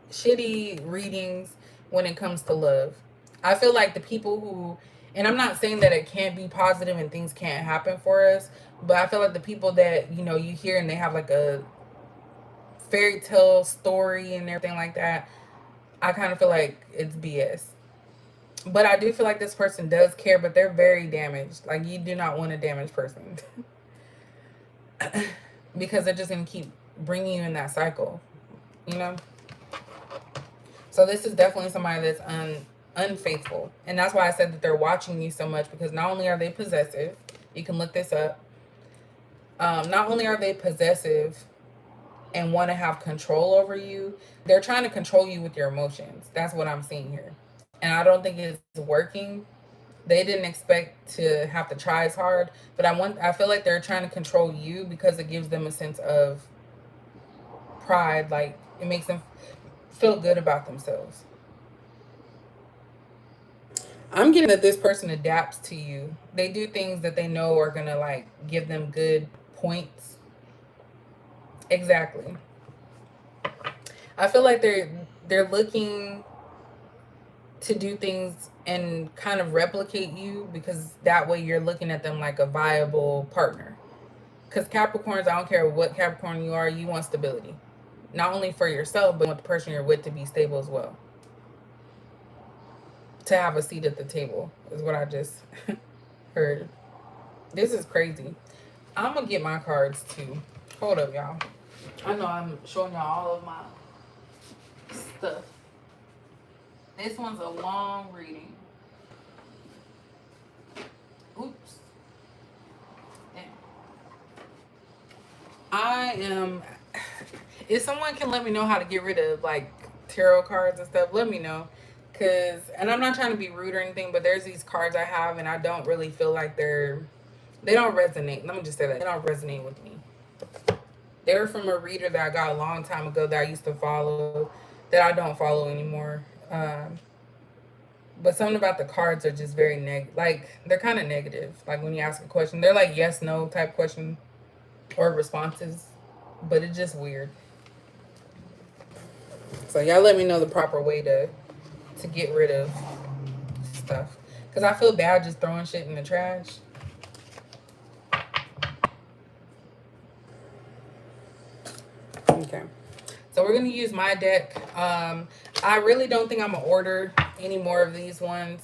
shitty readings when it comes to love. I feel like the people who, and I'm not saying that it can't be positive and things can't happen for us, but I feel like the people that, you hear and they have like a fairy tale story and everything like that, I kind of feel like it's BS. But I do feel like this person does care, but they're very damaged. Like, you do not want a damaged person. Because they're just going to keep bringing you in that cycle, you know? So this is definitely somebody that's unfaithful. And that's why I said that they're watching you so much, because not only are they possessive, you can look this up. Not only are they possessive and want to have control over you, they're trying to control you with your emotions. That's what I'm seeing here. And I don't think it's working. They didn't expect to have to try as hard, but I feel like they're trying to control you because it gives them a sense of pride. Like, it makes them feel good about themselves. I'm getting that this person adapts to you. They do things that they know are gonna like give them good points. Exactly. I feel like they're looking to do things and kind of replicate you, because that way you're looking at them like a viable partner. Because Capricorns, I don't care what Capricorn you are, you want stability. Not only for yourself, but you want the person you're with to be stable as well. To have a seat at the table is what I just heard. This is crazy. I'm going to get my cards too. Hold up, y'all. I know I'm showing y'all all of my stuff. This one's a long reading. Oops. Damn. I am. If someone can let me know how to get rid of like tarot cards and stuff, let me know. And I'm not trying to be rude or anything, but there's these cards I have, and I don't really feel like they don't resonate. Let me just say that. They don't resonate with me. They're from a reader that I got a long time ago that I used to follow, that I don't follow anymore. But something about the cards are just very like, they're kind of negative. Like, when you ask a question, they're like yes, no type question or responses, but it's just weird. So y'all let me know the proper way to get rid of stuff, because I feel bad just throwing shit in the trash. Okay, so we're gonna use my deck. I really don't think I'm gonna order any more of these ones,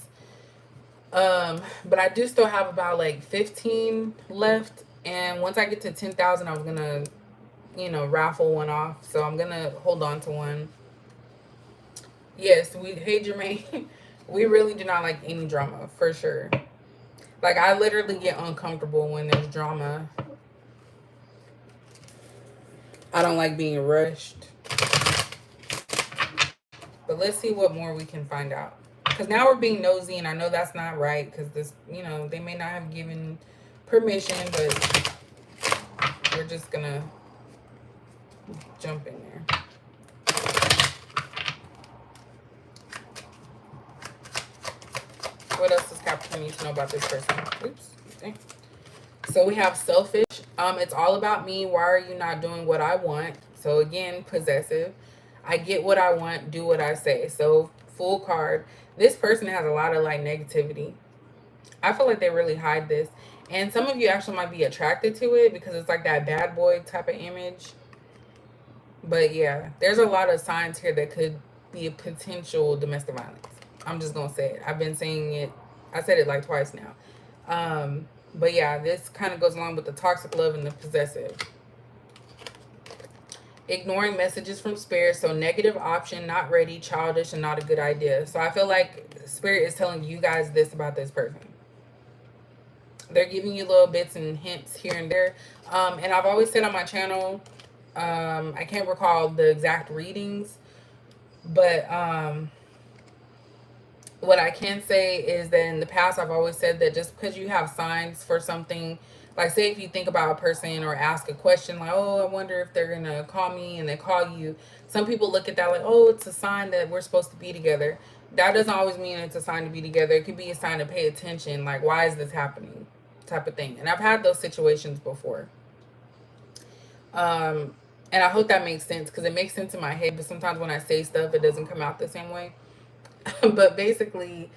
but I do still have about like 15 left, and once I get to 10,000 I was gonna raffle one off, so I'm gonna hold on to one. Yes, hey Jermaine, we really do not like any drama, for sure. Like, I literally get uncomfortable when there's drama. I don't like being rushed. But let's see what more we can find out. Because now we're being nosy, and I know that's not right, because this, they may not have given permission, but we're just gonna jump in there. What else does Capricorn need to know about this person? Oops. Okay. So we have selfish. It's all about me. Why are you not doing what I want? So again, possessive. I get what I want, do what I say. So Fool card. This person has a lot of like negativity. I feel like they really hide this. And some of you actually might be attracted to it because it's like that bad boy type of image. But yeah, there's a lot of signs here that could be a potential domestic violence. I'm just gonna say it. I've been saying it. I said it like twice now. But yeah, this kind of goes along with the toxic love and the possessive. Ignoring messages from spirit. So negative option, not ready, childish, and not a good idea. So I feel like spirit is telling you guys this about this person. They're giving you little bits and hints here and there. And I've always said on my channel, I can't recall the exact readings, but what I can say is that in the past, I've always said that just because you have signs for something, like say if you think about a person or ask a question like, oh, I wonder if they're going to call me, and they call you. Some people look at that like, oh, it's a sign that we're supposed to be together. That doesn't always mean it's a sign to be together. It could be a sign to pay attention. Like, why is this happening? Type of thing. And I've had those situations before. Um, and I hope that makes sense because it makes sense in my head, but sometimes when I say stuff, it doesn't come out the same way. But basically,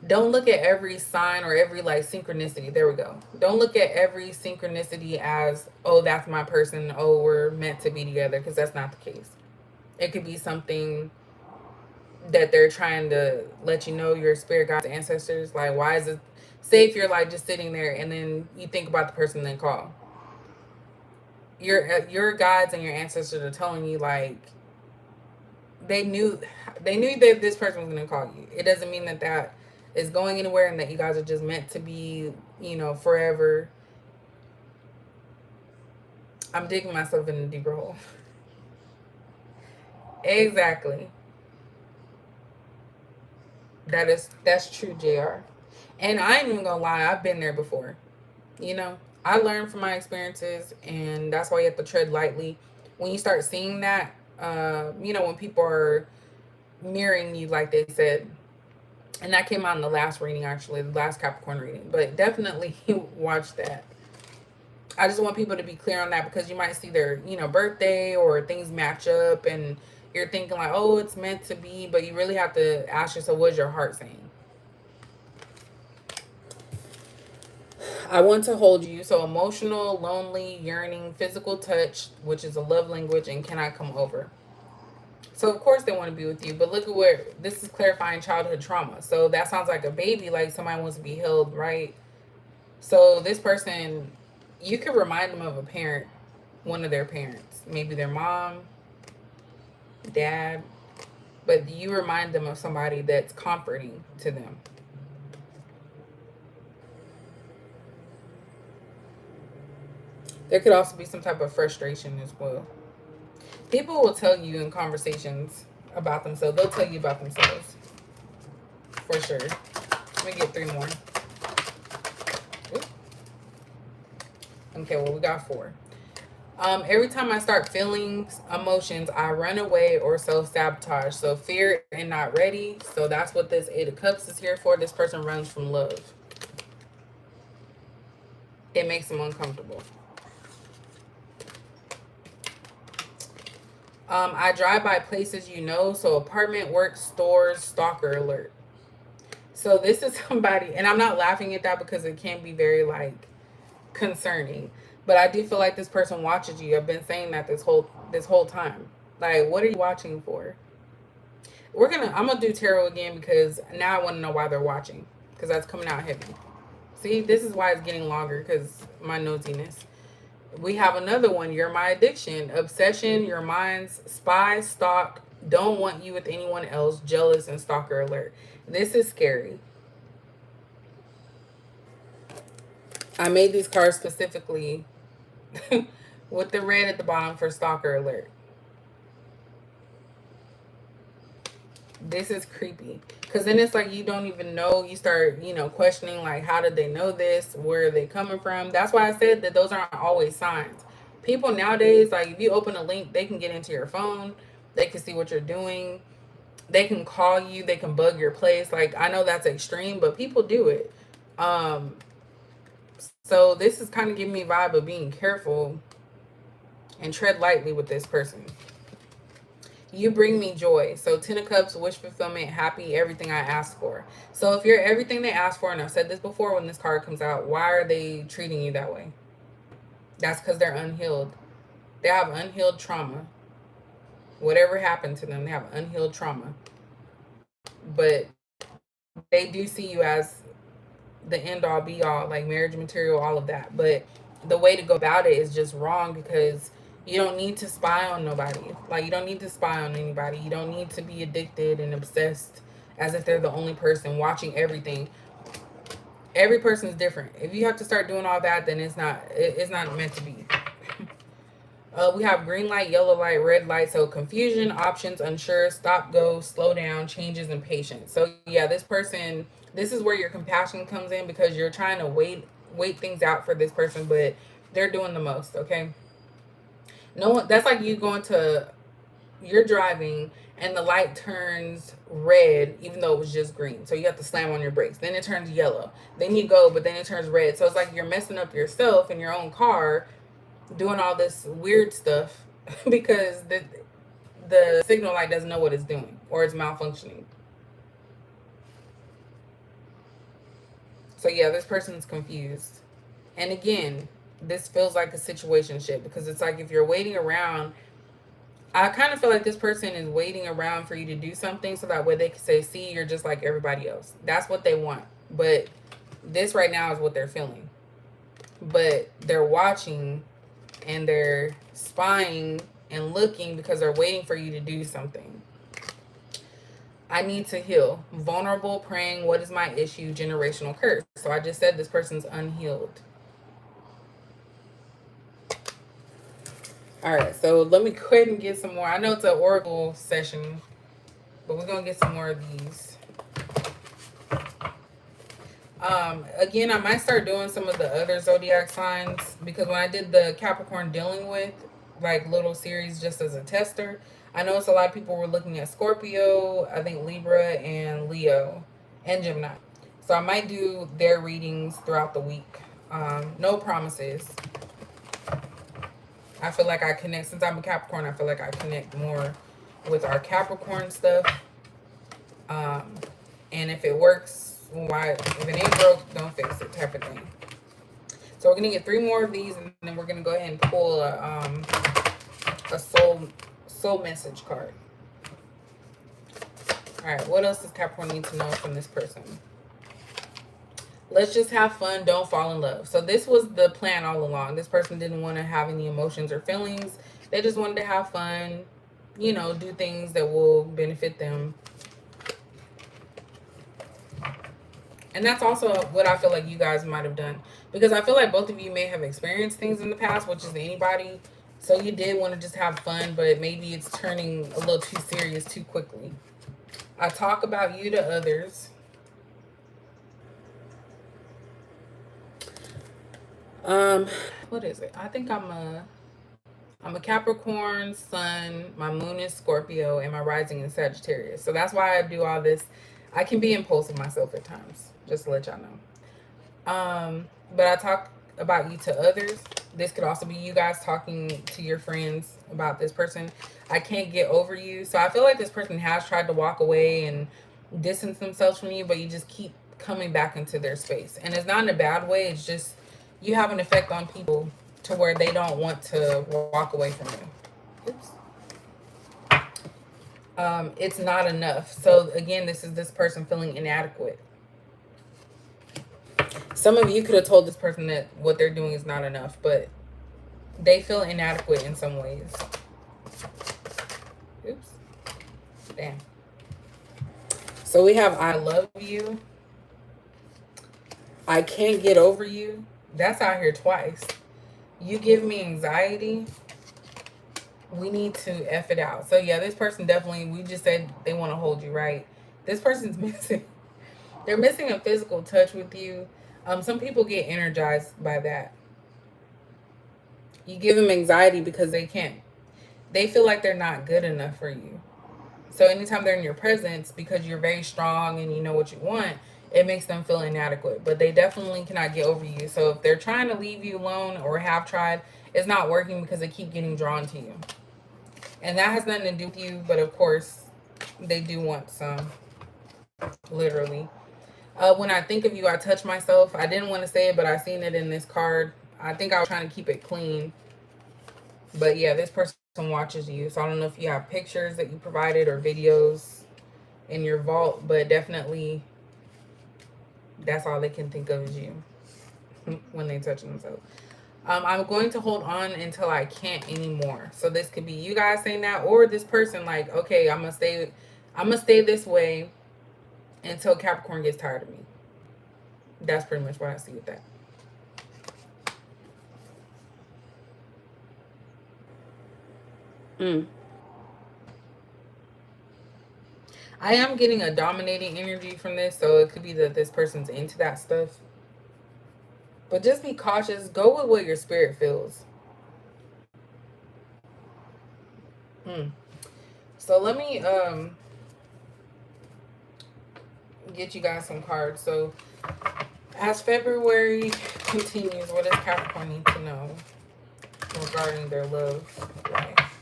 don't look at every sign or every like synchronicity. There we go. Don't look at every synchronicity as, oh, that's my person. Oh, we're meant to be together, because that's not the case. It could be something that they're trying to let you know, your spirit guides, ancestors. Like, why is it? Say if you're like just sitting there and then you think about the person, then call. Your guides and your ancestors are telling you like they knew that this person was going to call you. It doesn't mean that that is going anywhere and that you guys are just meant to be, forever. I'm digging myself in a deeper hole. Exactly. That's true, JR. And I ain't even gonna lie, I've been there before. You know, I learned from my experiences, and that's why you have to tread lightly. When you start seeing that, when people are mirroring you, like they said, and that came out in the last reading, actually, the last Capricorn reading. But definitely watch that. I just want people to be clear on that, because you might see their, birthday or things match up, and you're thinking like, oh, it's meant to be, but you really have to ask yourself, what's your heart saying? I want to hold you. So emotional, lonely, yearning, physical touch, which is a love language, and can I come over? So of course they want to be with you, but look at where this is clarifying childhood trauma. So that sounds like a baby, like somebody wants to be held, right? So this person, you could remind them of a parent, one of their parents, maybe their mom, dad, but you remind them of somebody that's comforting to them. There could also be some type of frustration as well. People will tell you in conversations about themselves. They'll tell you about themselves. For sure. Let me get 3 more. Oop. Okay, well, we got 4. Every time I start feeling emotions, I run away or self-sabotage. So fear and not ready. So that's what this 8 of Cups is here for. This person runs from love. It makes them uncomfortable. I drive by places, so apartment, work, stores, stalker alert. So this is somebody, and I'm not laughing at that because it can be very like concerning, but I do feel like this person watches you. I've been saying that this whole time. Like, what are you watching for? I'm gonna do tarot again because now I want to know why they're watching, because that's coming out heavy. See, this is why it's getting longer, because my nosiness. We have another one. You're my addiction, obsession, your mind's spy, stalk, don't want you with anyone else, jealous, and stalker alert. This is scary. I made these cards specifically with the red at the bottom for stalker alert. This is creepy, because then it's like you don't even know. You start, questioning like, how did they know this? Where are they coming from? That's why I said that those aren't always signs. People nowadays, like if you open a link, they can get into your phone. They can see what you're doing. They can call you. They can bug your place. Like, I know that's extreme, but people do it. Um, so this is kind of giving me a vibe of being careful and tread lightly with this person. You bring me joy. So 10 of Cups, wish fulfillment, happy, everything I asked for. So if you're everything they asked for, and I've said this before when this card comes out, why are they treating you that way? That's because they're unhealed. They have unhealed trauma. Whatever happened to them, they have unhealed trauma. But they do see you as the end all be all, like marriage material, all of that. But the way to go about it is just wrong because you don't need to spy on nobody. Like, you don't need to spy on anybody. You don't need to be addicted and obsessed as if they're the only person watching everything. Every person is different. If you have to start doing all that, then it's not meant to be. We have green light, yellow light, red light. So confusion, options, unsure, stop, go, slow down, changes, and patience. So yeah, this person, this is where your compassion comes in because you're trying to wait things out for this person, but they're doing the most. Okay, no one. That's like you going to, you're driving and the light turns red even though it was just green. So you have to slam on your brakes. Then it turns yellow. Then you go, but then it turns red. So it's like you're messing up yourself in your own car doing all this weird stuff because the signal light doesn't know what it's doing or it's malfunctioning. So yeah, this person's confused. And again, this feels like a situation ship because it's like if you're waiting around, I kind of feel like this person is waiting around for you to do something so that way they can say, see, you're just like everybody else. That's what they want. But this right now is what they're feeling. But they're watching and they're spying and looking because they're waiting for you to do something. I need to heal. Vulnerable, praying, what is my issue? Generational curse. So I just said this person's unhealed. All right, so let me go ahead and get some more. I know it's an oracle session, but we're going to get some more of these. Again, I might start doing some of the other zodiac signs because when I did the Capricorn dealing with, like, little series just as a tester, I noticed a lot of people were looking at Scorpio, I think Libra, and Leo, and Gemini. So I might do their readings throughout the week. No promises. I feel like I connect, since I'm a Capricorn, I feel like I connect more with our Capricorn stuff. And if it works, why? If it ain't broke, don't fix it, type of thing. So we're gonna get 3 more of these, and then we're gonna go ahead and pull a soul message card. All right, what else does Capricorn need to know from this person? Let's just have fun. Don't fall in love. So this was the plan all along. This person didn't want to have any emotions or feelings. They just wanted to have fun, you know, do things that will benefit them. And that's also what I feel like you guys might have done. Because I feel like both of you may have experienced things in the past, which is anybody. So you did want to just have fun, but maybe it's turning a little too serious too quickly. I talk about you to others. What is it? I think I'm a Capricorn sun, my moon is Scorpio, and my rising is Sagittarius. So that's why I do all this. I can be impulsive myself at times, just to let y'all know. But I talk about you to others. This could also be you guys talking to your friends about this person. I can't get over you. So I feel like this person has tried to walk away and distance themselves from you, but you just keep coming back into their space. And it's not in a bad way. It's just you have an effect on people to where they don't want to walk away from you. Oops. It's not enough. So again, this is this person feeling inadequate. Some of you could have told this person that what they're doing is not enough, but they feel inadequate in some ways. Oops. Damn. So we have I love you. I can't get over you. That's out here twice. You give me anxiety. We need to F it out. So yeah, this person definitely, we just said they want to hold you, right? This person's missing. They're missing a physical touch with you. Some people get energized by that. You give them anxiety because they feel like they're not good enough for you. So anytime they're in your presence, because you're very strong and you know what you want, it makes them feel inadequate. But they definitely cannot get over you. So if they're trying to leave you alone or have tried, it's not working because they keep getting drawn to you. And that has nothing to do with you, but of course, they do want some, literally. When I think of you, I touch myself. I didn't want to say it, but I seen it in this card. I think I was trying to keep it clean. But yeah, this person watches you. So I don't know if you have pictures that you provided or videos in your vault, but definitely that's all they can think of is you when they touch themselves. I'm going to hold on until I can't anymore. So this could be you guys saying that, or this person like, okay, I'm gonna stay this way until Capricorn gets tired of me. That's pretty much what I see with that. Mm. I am getting a dominating energy from this, so it could be that this person's into that stuff. But just be cautious. Go with what your spirit feels. Mm. So let me get you guys some cards. So as February continues, what does Capricorn need to know regarding their love life?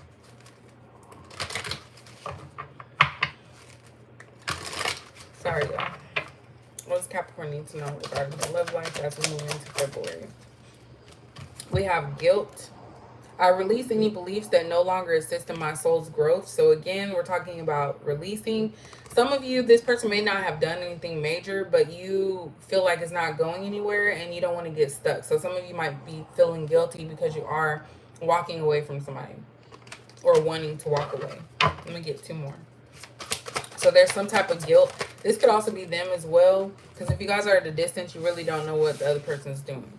Sorry, y'all. What does Capricorn need to know regarding their love life as we move into February? We have guilt. I release any beliefs that no longer assist in my soul's growth. So again, we're talking about releasing. Some of you, this person may not have done anything major, but you feel like it's not going anywhere and you don't want to get stuck. So some of you might be feeling guilty because you are walking away from somebody or wanting to walk away. Let me get two more. So there's some type of guilt. This could also be them as well, because if you guys are at a distance, you really don't know what the other person's doing.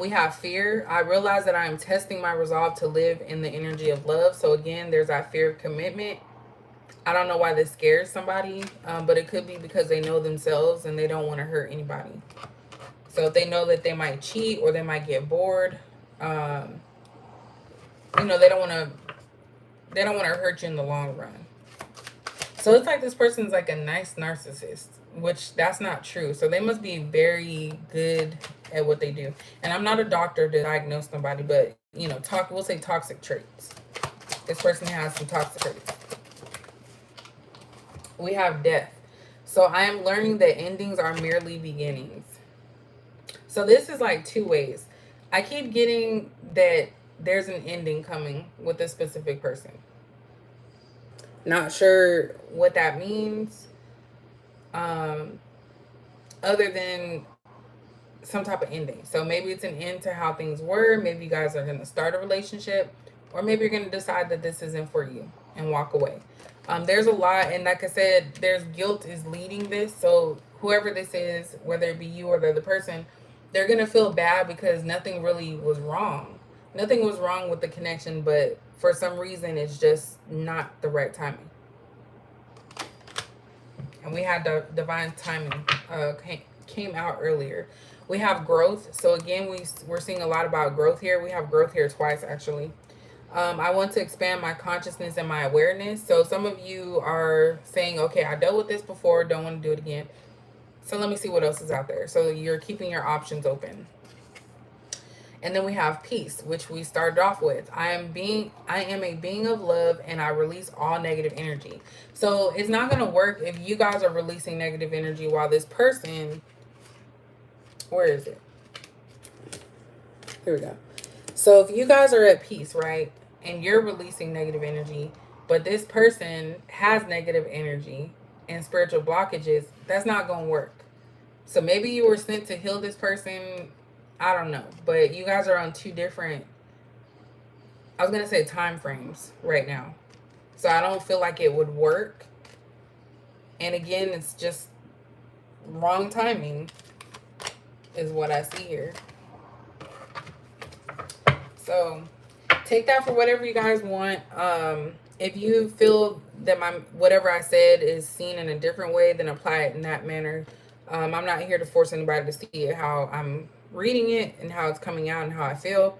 We have fear. I realize that I am testing my resolve to live in the energy of love. So again, there's that fear of commitment. I don't know why this scares somebody, but it could be because they know themselves and they don't want to hurt anybody. So if they know that they might cheat or they might get bored, you know, they don't want to hurt you in the long run. So it's like this person's like a nice narcissist, which that's not true. So they must be very good at what they do. And I'm not a doctor to diagnose somebody, but you know, we'll say toxic traits. This person has some toxic traits. We have death. So I am learning that endings are merely beginnings. So this is like two ways. I keep getting that there's an ending coming with a specific person. Not sure what that means. Um, Other than some type of ending. So maybe it's an end to how things were. Maybe you guys are going to start a relationship, or maybe you're going to decide that this isn't for you and walk away. There's a lot, and like I said, there's guilt is leading this. So whoever this is, whether it be you or the other person, they're going to feel bad because nothing really was wrong. Nothing was wrong with the connection, but for some reason, it's just not the right timing. And we had the divine timing came out earlier. We have growth. So again, we're seeing a lot about growth here. We have growth here twice, actually. I want to expand my consciousness and my awareness. So some of you are saying, okay, I dealt with this before, don't want to do it again. So let me see what else is out there. So you're keeping your options open. And then we have peace, which we started off with. I am a being of love, and I release all negative energy. So it's not going to work if you guys are releasing negative energy while this person, where is it? Here we go. So if you guys are at peace, right, and you're releasing negative energy, but this person has negative energy and spiritual blockages, that's not going to work. So maybe you were sent to heal this person. I don't know. But you guys are on two different, I was going to say time frames right now. So I don't feel like it would work. And again, it's just wrong timing is what I see here. So take that for whatever you guys want. If you feel that whatever I said is seen in a different way, then apply it in that manner. I'm not here to force anybody to see it how I'm reading it and how it's coming out and how I feel.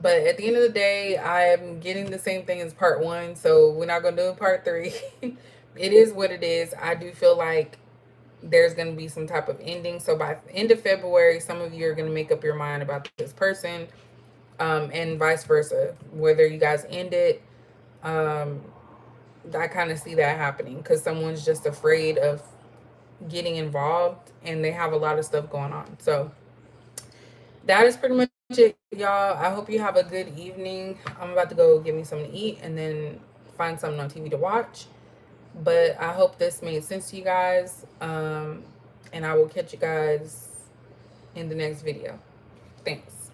But at the end of the day, I'm getting the same thing as part one. So we're not going to do part three. It is what it is. I do feel like there's going to be some type of ending. So by the end of February, some of you are going to make up your mind about this person, and vice versa. Whether you guys end it Um, I kind of see that happening because someone's just afraid of getting involved and they have a lot of stuff going on. So that is pretty much it, y'all. I hope you have a good evening. I'm about to go get me something to eat and then find something on TV to watch. But I hope this made sense to you guys. And I will catch you guys in the next video. Thanks.